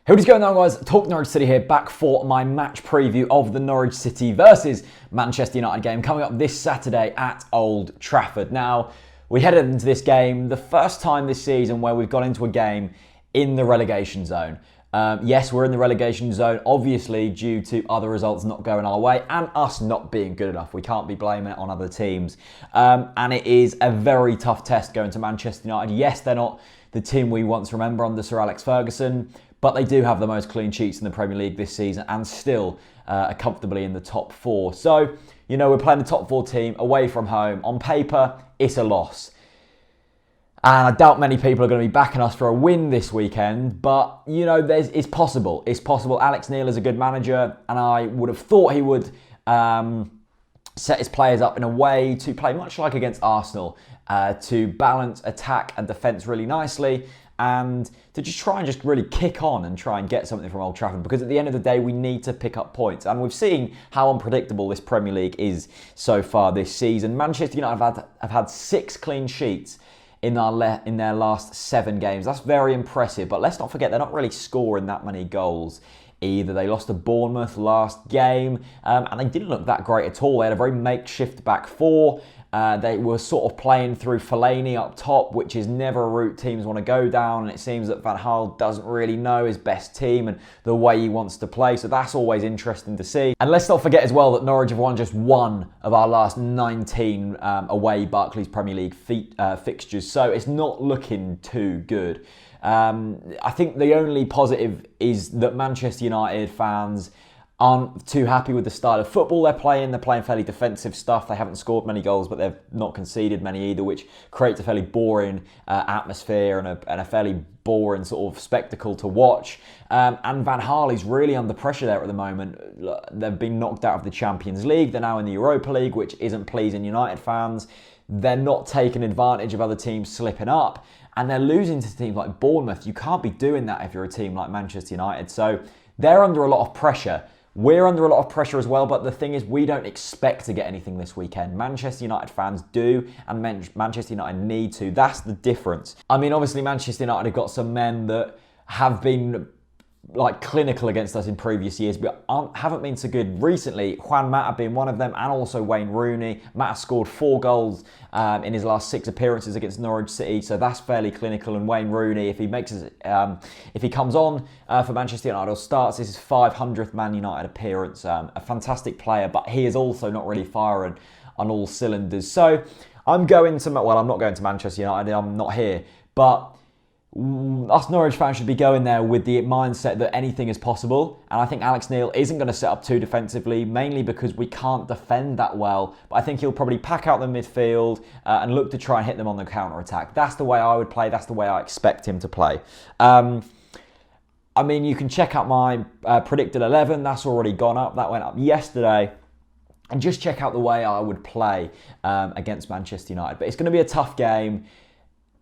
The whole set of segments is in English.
Hey, what is going on, guys? TalkNorwichCity here, back for my match preview of the Norwich City versus Manchester United game coming up this Saturday at Old Trafford. Now, we headed into this game the first time this season where we've got into a game in the relegation zone. Yes, we're in the relegation zone, obviously due to other results not going our way and us not being good enough. We can't be blaming it on other teams. And it is a very tough test going to Manchester United. Yes, they're not the team we once remember under Sir Alex Ferguson, but they do have the most clean sheets in the Premier League this season and still are comfortably in the top four. So, you know, we're playing the top four team away from home. On paper, it's a loss. And I doubt many people are going to be backing us for a win this weekend, but, you know, it's possible. It's possible. Alex Neil is a good manager, and I would have thought he would set his players up in a way to play much like against Arsenal, to balance attack and defence really nicely, and to just try and just really kick on and try and get something from Old Trafford, because at the end of the day, we need to pick up points. And we've seen how unpredictable this Premier League is so far this season. Manchester United have had 6 clean sheets in their last 7 games. That's very impressive, but let's not forget they're not really scoring that many goals either. They lost to Bournemouth last game, and they didn't look that great at all. They had a very makeshift back four. They were sort of playing through Fellaini up top, which is never a route teams want to go down, and it seems that Van Gaal doesn't really know his best team and the way he wants to play, so that's always interesting to see. And let's not forget as well that Norwich have won just 1 of our last 19 away Barclays Premier League fixtures, so it's not looking too good. I think the only positive is that Manchester United fans aren't too happy with the style of football they're playing. They're playing fairly defensive stuff. They haven't scored many goals, but they've not conceded many either, which creates a fairly boring atmosphere and a fairly boring sort of spectacle to watch. And Van Gaal is really under pressure there at the moment. They've been knocked out of the Champions League. They're now in the Europa League, which isn't pleasing United fans. They're not taking advantage of other teams slipping up, and they're losing to teams like Bournemouth. You can't be doing that if you're a team like Manchester United. So they're under a lot of pressure. We're under a lot of pressure as well, but the thing is, we don't expect to get anything this weekend. Manchester United fans do, and Manchester United need to. That's the difference. I mean, obviously, Manchester United have got some men that have been like clinical against us in previous years, but haven't been so good recently. Juan Mata being one of them, and also Wayne Rooney. Mata scored 4 goals in his last 6 appearances against Norwich City, so that's fairly clinical. And Wayne Rooney, if he comes on for Manchester United or starts, this is his 500th Man United appearance. A fantastic player, but he is also not really firing on all cylinders. So I'm not going to Manchester United. I'm not here, but us Norwich fans should be going there with the mindset that anything is possible. And I think Alex Neil isn't going to set up too defensively, mainly because we can't defend that well. But I think he'll probably pack out the midfield and look to try and hit them on the counter-attack. That's the way I would play. That's the way I expect him to play. I mean, you can check out my predicted 11. That's already gone up. That went up yesterday. And just check out the way I would play against Manchester United. But it's going to be a tough game.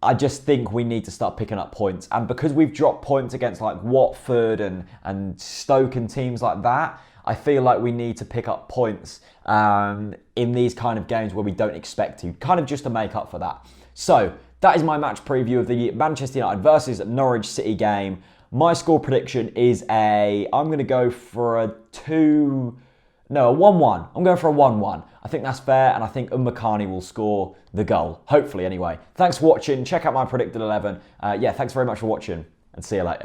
I just think we need to start picking up points. And because we've dropped points against like Watford and Stoke and teams like that, I feel like we need to pick up points in these kind of games where we don't expect to, kind of just to make up for that. So that is my match preview of the Manchester United versus Norwich City game. My score prediction is I'm going to go for a 1-1. I'm going for a 1-1. I think that's fair, and I think Makani will score the goal. Hopefully, anyway. Thanks for watching. Check out my predicted 11. Thanks very much for watching, and see you later.